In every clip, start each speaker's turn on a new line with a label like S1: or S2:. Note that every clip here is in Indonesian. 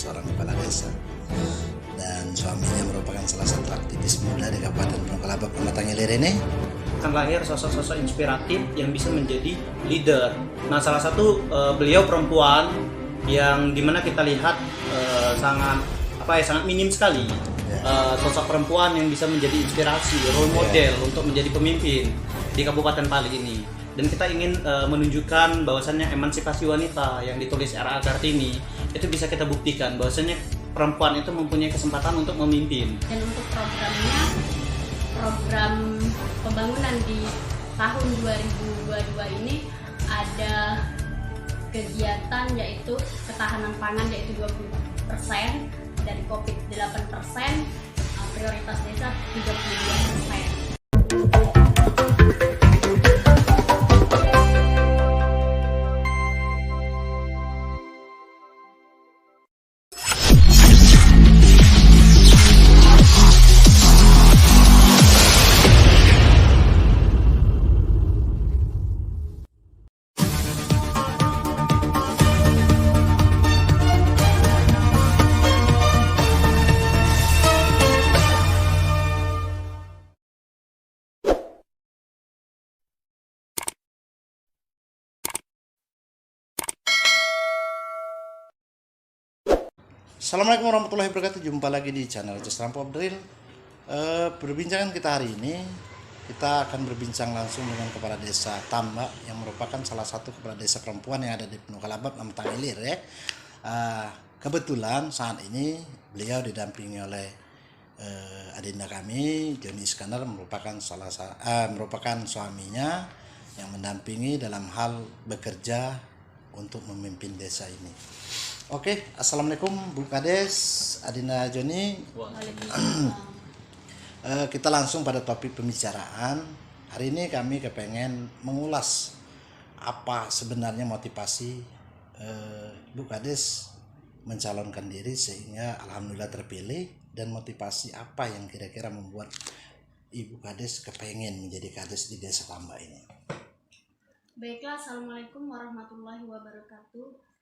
S1: seorang kepala desa, dan suaminya merupakan salah satu aktivis muda di Kabupaten Penanggalabak Pematang Ilir ini.
S2: Akan lahir sosok-sosok inspiratif yang bisa menjadi leader. Nah, salah satu beliau perempuan yang dimana kita lihat sangat minim sekali sosok perempuan yang bisa menjadi inspirasi, role model untuk menjadi pemimpin di Kabupaten Pali ini. Dan kita ingin menunjukkan bahwasannya emansipasi wanita yang ditulis R.A. Kartini itu bisa kita buktikan bahwasannya perempuan itu mempunyai kesempatan untuk memimpin.
S3: Dan untuk program pembangunan di tahun 2022 ini ada kegiatan yaitu ketahanan pangan yaitu 20%, dari COVID 8%, prioritas desa 32%.
S1: Assalamualaikum warahmatullahi wabarakatuh. Jumpa lagi di channel Just Rampo Abdril. Perbincangan kita hari ini, kita akan berbincang langsung dengan Kepala Desa Tambak yang merupakan salah satu kepala desa perempuan yang ada di Penanggalabak Pematang Ilir ya. Kebetulan saat ini beliau didampingi oleh adinda kami Joni Iskandar, merupakan merupakan suaminya yang mendampingi dalam hal bekerja untuk memimpin desa ini. Oke, assalamualaikum Bu Kades, adinda Joni. Kita langsung pada topik pembicaraan. Hari ini kami kepengen mengulas apa sebenarnya motivasi Bu Kades mencalonkan diri sehingga alhamdulillah terpilih, dan motivasi apa yang kira-kira membuat Ibu Kades kepengen menjadi Kades di Desa Tambak ini.
S3: Baiklah, assalamualaikum warahmatullahi wabarakatuh.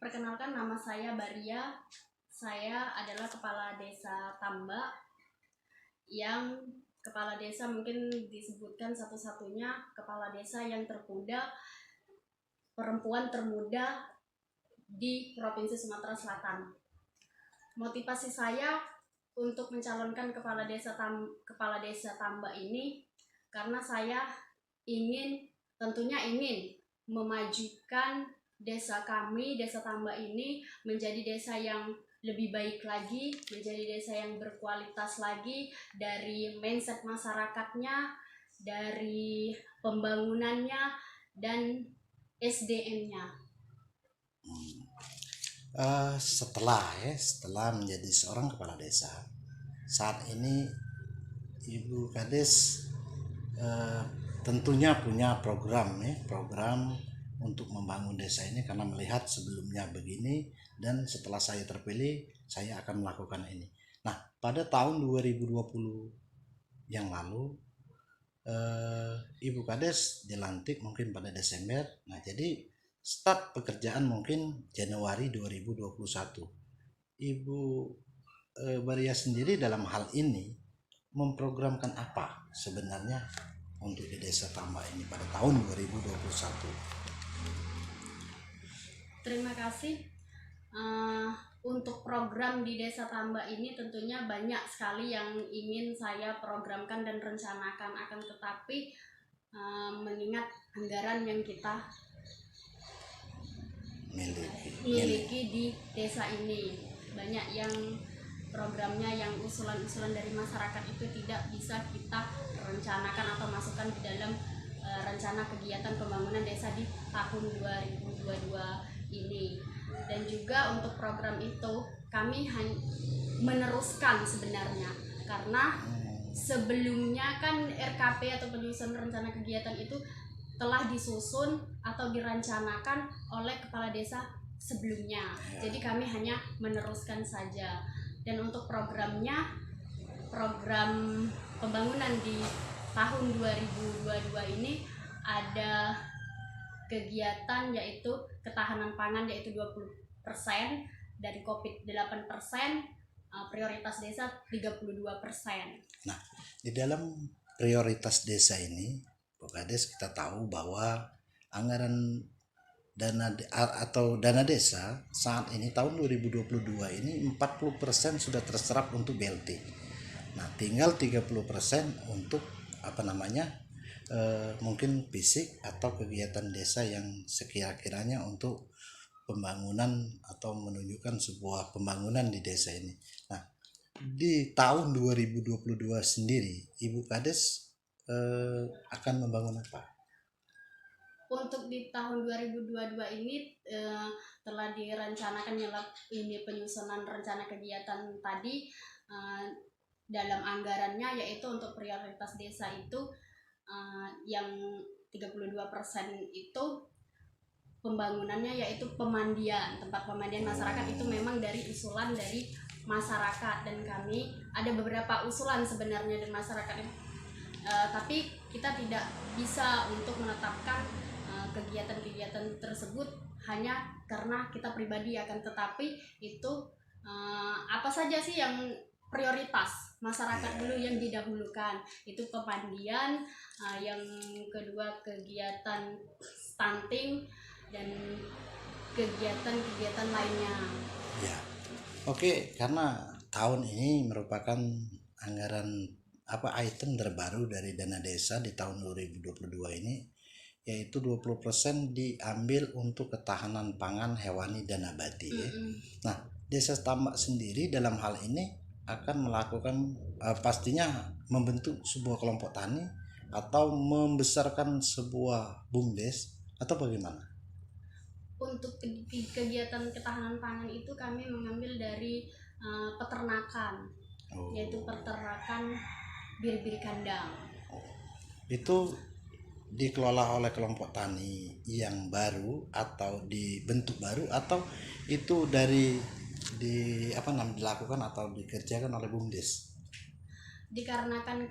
S3: Perkenalkan, nama saya Baria. Saya adalah kepala desa Tambak, yang kepala desa mungkin disebutkan satu-satunya kepala desa yang termuda, perempuan termuda di Provinsi Sumatera Selatan. Motivasi saya untuk mencalonkan kepala desa Tambak ini karena saya tentunya ingin memajukan desa kami, Desa Tambak ini menjadi desa yang lebih baik lagi, menjadi desa yang berkualitas lagi dari mindset masyarakatnya, dari pembangunannya, dan SDM-nya.
S1: Setelah menjadi seorang kepala desa, saat ini Ibu Kades tentunya punya program untuk membangun desa ini, karena melihat sebelumnya begini dan setelah saya terpilih saya akan melakukan ini. Nah, pada tahun 2020 yang lalu Ibu Kades dilantik mungkin pada Desember. Nah, jadi start pekerjaan mungkin Januari 2021. Ibu Baria sendiri dalam hal ini memprogramkan apa sebenarnya untuk di Desa Tambak ini pada tahun 2021?
S3: Terima kasih. Untuk program di Desa Tambak ini tentunya banyak sekali yang ingin saya programkan dan rencanakan, akan tetapi mengingat anggaran yang kita miliki di desa ini, banyak yang programnya yang usulan-usulan dari masyarakat itu tidak bisa kita rencanakan atau masukkan di dalam rencana kegiatan pembangunan desa di tahun 2022 ini. Dan juga untuk program itu kami meneruskan sebenarnya, karena sebelumnya kan RKP atau penyusunan rencana kegiatan itu telah disusun atau dirancanakan oleh kepala desa sebelumnya. Jadi kami hanya meneruskan saja. Dan untuk program pembangunan di tahun 2022 ini ada kegiatan yaitu ketahanan pangan yaitu 20%, dari COVID 8%, prioritas desa 32%.
S1: Nah, di dalam prioritas desa ini, Bu Kades, kita tahu bahwa anggaran dana desa saat ini tahun 2022 ini 40% sudah terserap untuk BLT. Nah, tinggal 30% untuk mungkin fisik atau kegiatan desa yang sekira-kiranya untuk pembangunan atau menunjukkan sebuah pembangunan di desa ini. Nah, di tahun 2022 sendiri, Ibu Kades akan membangun apa?
S3: Untuk di tahun 2022 ini telah direncanakan ini penyusunan rencana kegiatan tadi dalam anggarannya, yaitu untuk prioritas desa itu yang 32% itu pembangunannya yaitu pemandian, tempat pemandian masyarakat. Itu memang dari usulan dari masyarakat, dan kami ada beberapa usulan sebenarnya dari masyarakat, tapi kita tidak bisa untuk menetapkan kegiatan-kegiatan tersebut hanya karena kita pribadi, akan tetapi itu apa saja sih yang prioritas masyarakat dulu yang didahulukan, itu pemandian, yang kedua kegiatan stunting, dan kegiatan-kegiatan lainnya.
S1: Ya, oke, karena tahun ini merupakan anggaran item terbaru dari dana desa di tahun 2022 ini, yaitu 20% diambil untuk ketahanan pangan hewani dan nabati. Nah, Desa Tambak sendiri dalam hal ini akan melakukan pastinya membentuk sebuah kelompok tani atau membesarkan sebuah BUMDes atau bagaimana?
S3: Untuk kegiatan ketahanan pangan itu kami mengambil dari peternakan, yaitu peternakan bir-bir kandang.
S1: Itu dikelola oleh kelompok tani yang baru atau dibentuk baru, atau itu dilakukan atau dikerjakan oleh BUMDes?
S3: Dikarenakan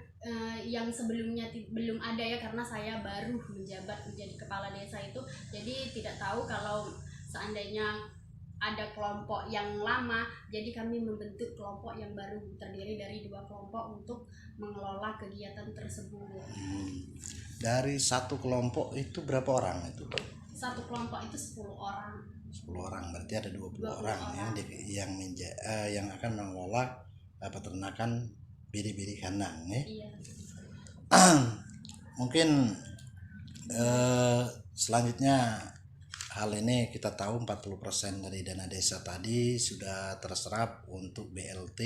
S3: yang sebelumnya belum ada ya, karena saya baru menjabat menjadi kepala desa itu, jadi tidak tahu kalau seandainya ada kelompok yang lama, jadi kami membentuk kelompok yang baru terdiri dari 2 kelompok untuk mengelola kegiatan tersebut.
S1: Dari satu kelompok itu berapa orang itu?
S3: Satu kelompok itu 10 orang.
S1: 10 orang, berarti ada 20 orang yang akan mengelola peternakan biri-biri kandang ya.
S3: Iya.
S1: Mungkin selanjutnya hal ini kita tahu 40% dari dana desa tadi sudah terserap untuk BLT.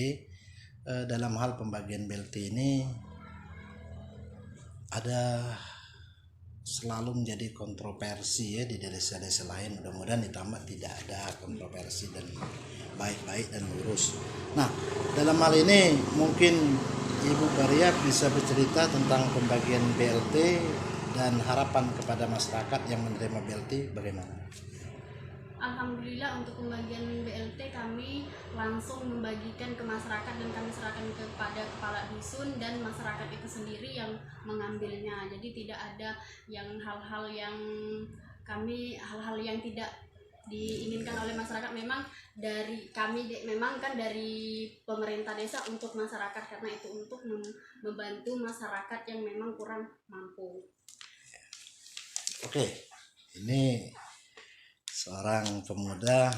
S1: Dalam hal pembagian BLT ini ada selalu menjadi kontroversi ya di desa-desa lain. Mudah-mudahan di Tambak tidak ada kontroversi dan baik-baik dan lurus. Nah, dalam hal ini mungkin Ibu Maria bisa bercerita tentang pembagian BLT dan harapan kepada masyarakat yang menerima BLT bagaimana?
S3: Alhamdulillah, untuk pembagian BLT kami langsung membagikan ke masyarakat dan kami serahkan kepada kepala dusun dan masyarakat itu sendiri yang mengambilnya. Jadi tidak ada yang hal-hal yang tidak diinginkan oleh masyarakat. Memang dari kami memang kan dari pemerintah desa untuk masyarakat, karena itu untuk membantu masyarakat yang memang kurang mampu.
S1: Oke, ini seorang pemuda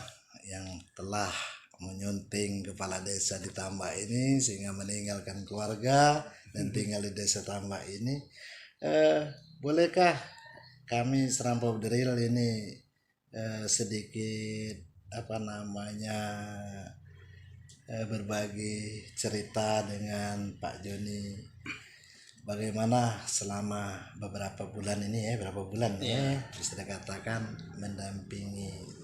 S1: yang telah menyunting kepala desa di Tambak ini sehingga meninggalkan keluarga dan tinggal di desa Tambak ini. Bolehkah kami Serampau Drill ini sedikit berbagi cerita dengan Pak Joni, bagaimana selama beberapa bulan ini bisa dikatakan mendampingi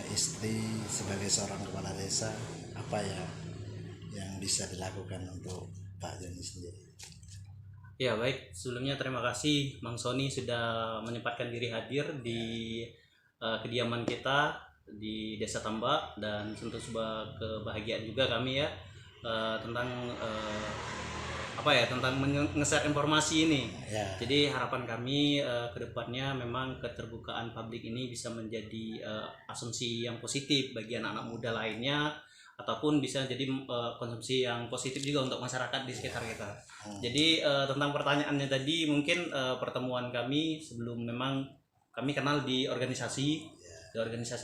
S1: istri sebagai seorang kepala desa, apa ya yang bisa dilakukan untuk Pak Joni sendiri?
S2: Ya baik, sebelumnya terima kasih Mang Sony sudah menyempatkan diri hadir di kediaman kita di Desa Tambak, dan tentu sebuah kebahagiaan juga kami ya tentang tentang nge-share informasi ini.
S1: Ya.
S2: Jadi harapan kami ke depannya memang keterbukaan publik ini bisa menjadi asumsi yang positif bagi anak-anak muda lainnya, ataupun bisa jadi konsumsi yang positif juga untuk masyarakat di sekitar kita. Jadi tentang pertanyaannya tadi, mungkin pertemuan kami sebelum, memang kami kenal di organisasi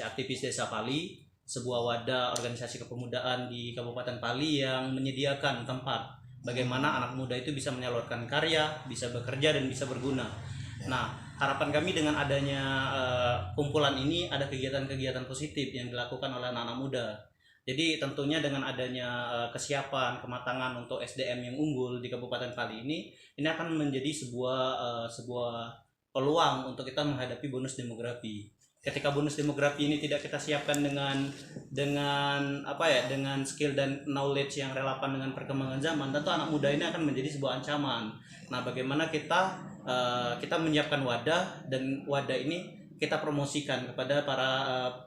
S2: aktivis Desa Pali, sebuah wadah organisasi kepemudaan di Kabupaten Pali yang menyediakan tempat bagaimana anak muda itu bisa menyalurkan karya, bisa bekerja dan bisa berguna. Nah, harapan kami dengan adanya kumpulan ini ada kegiatan-kegiatan positif yang dilakukan oleh anak-anak muda. Jadi tentunya dengan adanya kesiapan, kematangan untuk SDM yang unggul di Kabupaten Pali ini akan menjadi sebuah peluang untuk kita menghadapi bonus demografi. Ketika bonus demografi ini tidak kita siapkan dengan skill dan knowledge yang relevan dengan perkembangan zaman, tentu anak muda ini akan menjadi sebuah ancaman. Nah, bagaimana kita menyiapkan wadah, dan wadah ini kita promosikan kepada para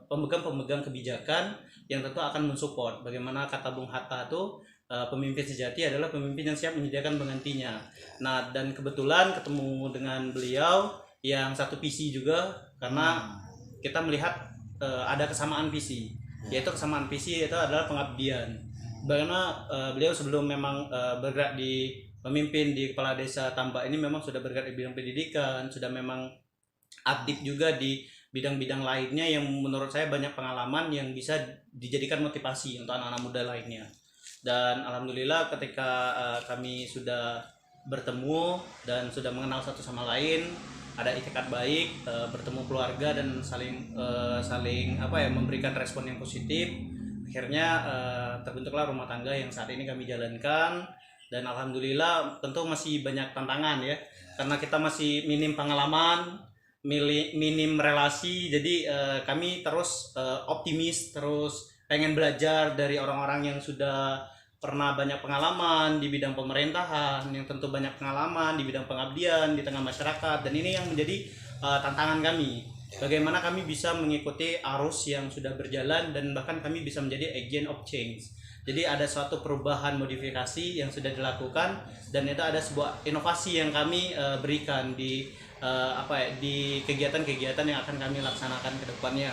S2: pemegang kebijakan yang tentu akan mensupport. Bagaimana kata Bung Hatta itu, pemimpin sejati adalah pemimpin yang siap menyediakan penggantinya. Nah, dan kebetulan ketemu dengan beliau yang satu visi juga, karena kita melihat ada kesamaan visi, yaitu kesamaan visi itu adalah pengabdian. Bagaimana beliau sebelum memang bergerak di pemimpin di Kepala Desa Tambak ini memang sudah bergerak di bidang pendidikan, sudah memang aktif juga di bidang-bidang lainnya yang menurut saya banyak pengalaman yang bisa dijadikan motivasi untuk anak-anak muda lainnya. Dan alhamdulillah ketika kami sudah bertemu dan sudah mengenal satu sama lain, ada itikat baik, bertemu keluarga dan saling memberikan respon yang positif. Akhirnya terbentuklah rumah tangga yang saat ini kami jalankan, dan alhamdulillah tentu masih banyak tantangan ya, karena kita masih minim pengalaman, minim relasi. Jadi kami terus optimis, terus pengen belajar dari orang-orang yang sudah pernah banyak pengalaman di bidang pemerintahan, yang tentu banyak pengalaman di bidang pengabdian di tengah masyarakat. Dan ini yang menjadi tantangan kami, bagaimana kami bisa mengikuti arus yang sudah berjalan, dan bahkan kami bisa menjadi agent of change. Jadi ada suatu perubahan modifikasi yang sudah dilakukan, dan itu ada sebuah inovasi yang kami berikan di kegiatan-kegiatan yang akan kami laksanakan ke depannya.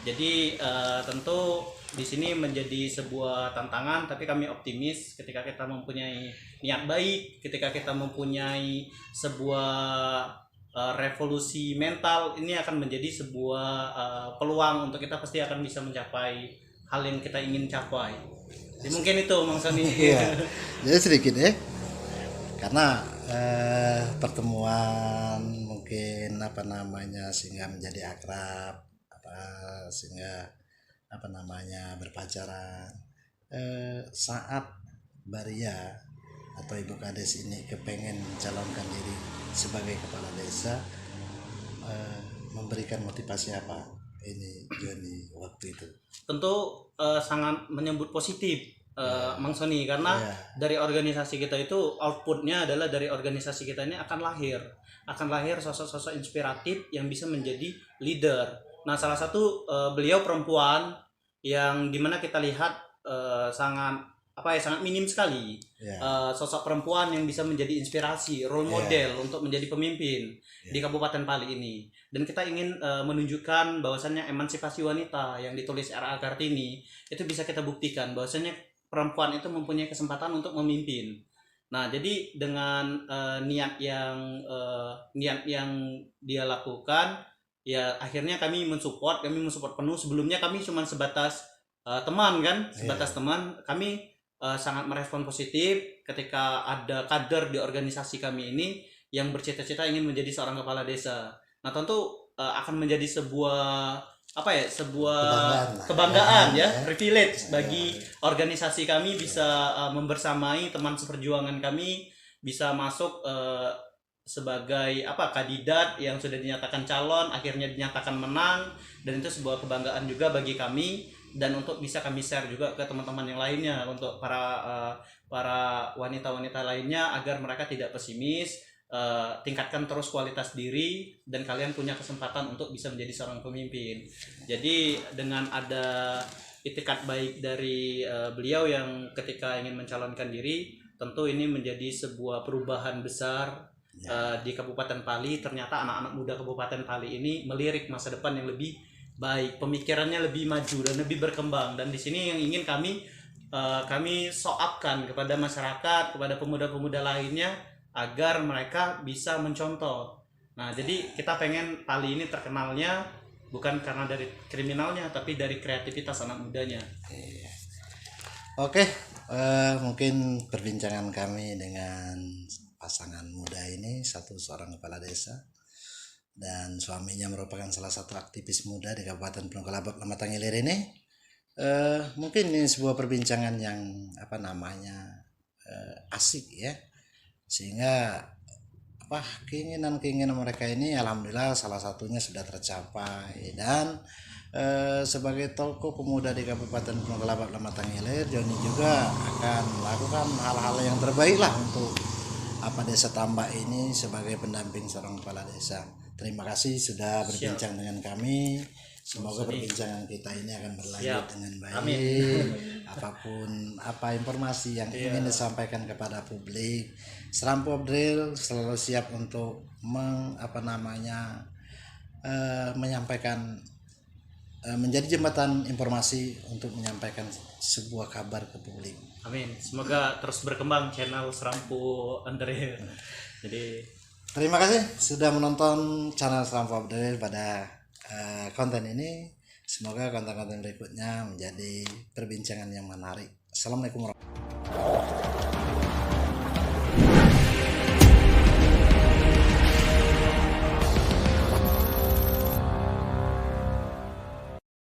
S2: Jadi tentu di sini menjadi sebuah tantangan, tapi kami optimis ketika kita mempunyai niat baik, ketika kita mempunyai sebuah revolusi mental, ini akan menjadi sebuah peluang untuk kita pasti akan bisa mencapai hal yang kita ingin capai. Jadi mungkin itu Mang Sony.
S1: Iya. Jadi sedikit ya, karena pertemuan mungkin sehingga menjadi akrab, sehingga berpacaran. Saat Baria atau Ibu Kades ini kepengen mencalonkan diri sebagai kepala desa, memberikan motivasi apa ini Joni waktu itu?
S2: Tentu sangat menyambut positif Mang Sony, karena dari organisasi kita itu outputnya adalah dari organisasi kita ini akan lahir sosok-sosok inspiratif yang bisa menjadi leader. Nah, salah satu beliau perempuan yang dimana kita lihat sangat minim sekali sosok perempuan yang bisa menjadi inspirasi, role model untuk menjadi pemimpin di Kabupaten Pali ini. Dan kita ingin menunjukkan bahwasannya emansipasi wanita yang ditulis R.A. Kartini itu bisa kita buktikan bahwasannya perempuan itu mempunyai kesempatan untuk memimpin. Nah, jadi dengan niat yang dia lakukan, ya akhirnya kami mensupport penuh. Sebelumnya kami cuma sebatas teman kan, teman. Kami sangat merespon positif ketika ada kader di organisasi kami ini yang bercita-cita ingin menjadi seorang kepala desa. Nah, tentu akan menjadi sebuah kebanggaan privilege bagi organisasi kami bisa membersamai teman seperjuangan kami, bisa masuk sebagai kandidat yang sudah dinyatakan calon, akhirnya dinyatakan menang, dan itu sebuah kebanggaan juga bagi kami, dan untuk bisa kami share juga ke teman-teman yang lainnya, untuk para wanita-wanita lainnya, agar mereka tidak pesimis, tingkatkan terus kualitas diri, dan kalian punya kesempatan untuk bisa menjadi seorang pemimpin. Jadi dengan ada itikat baik dari beliau yang ketika ingin mencalonkan diri, tentu ini menjadi sebuah perubahan besar di Kabupaten Pali. Ternyata anak-anak muda Kabupaten Pali ini melirik masa depan yang lebih baik, pemikirannya lebih maju dan lebih berkembang. Dan di sini yang ingin kami soapkan kepada masyarakat, kepada pemuda-pemuda lainnya agar mereka bisa mencontoh. Nah, jadi kita pengen Pali ini terkenalnya bukan karena dari kriminalnya, tapi dari kreativitas anak mudanya.
S1: Oke, mungkin perbincangan kami dengan pasangan muda ini, satu seorang kepala desa dan suaminya merupakan salah satu aktivis muda di Kabupaten Penanggalabak Lamatang Ilir ini. Mungkin ini sebuah perbincangan yang asik ya, sehingga keinginan mereka ini alhamdulillah salah satunya sudah tercapai. Dan sebagai tokoh pemuda di Kabupaten Penanggalabak Lamatang Ilir, Joni juga akan melakukan hal-hal yang terbaik lah untuk desa Tambak ini sebagai pendamping seorang kepala desa. Terima kasih sudah berbincang dengan kami. Semoga perbincangan kita ini akan berlanjut dengan baik.
S2: Amin.
S1: Apapun informasi yang ingin disampaikan kepada publik, Serampu Abdril selalu siap untuk menyampaikan, menjadi jembatan informasi untuk menyampaikan sebuah kabar ke publik.
S2: Amin. Semoga terus berkembang channel Serampu Abdril. Jadi
S1: terima kasih sudah menonton channel Serampu Abdril pada konten ini. Semoga konten-konten berikutnya menjadi perbincangan yang menarik. Assalamualaikum warahmatullahi wabarakatuh.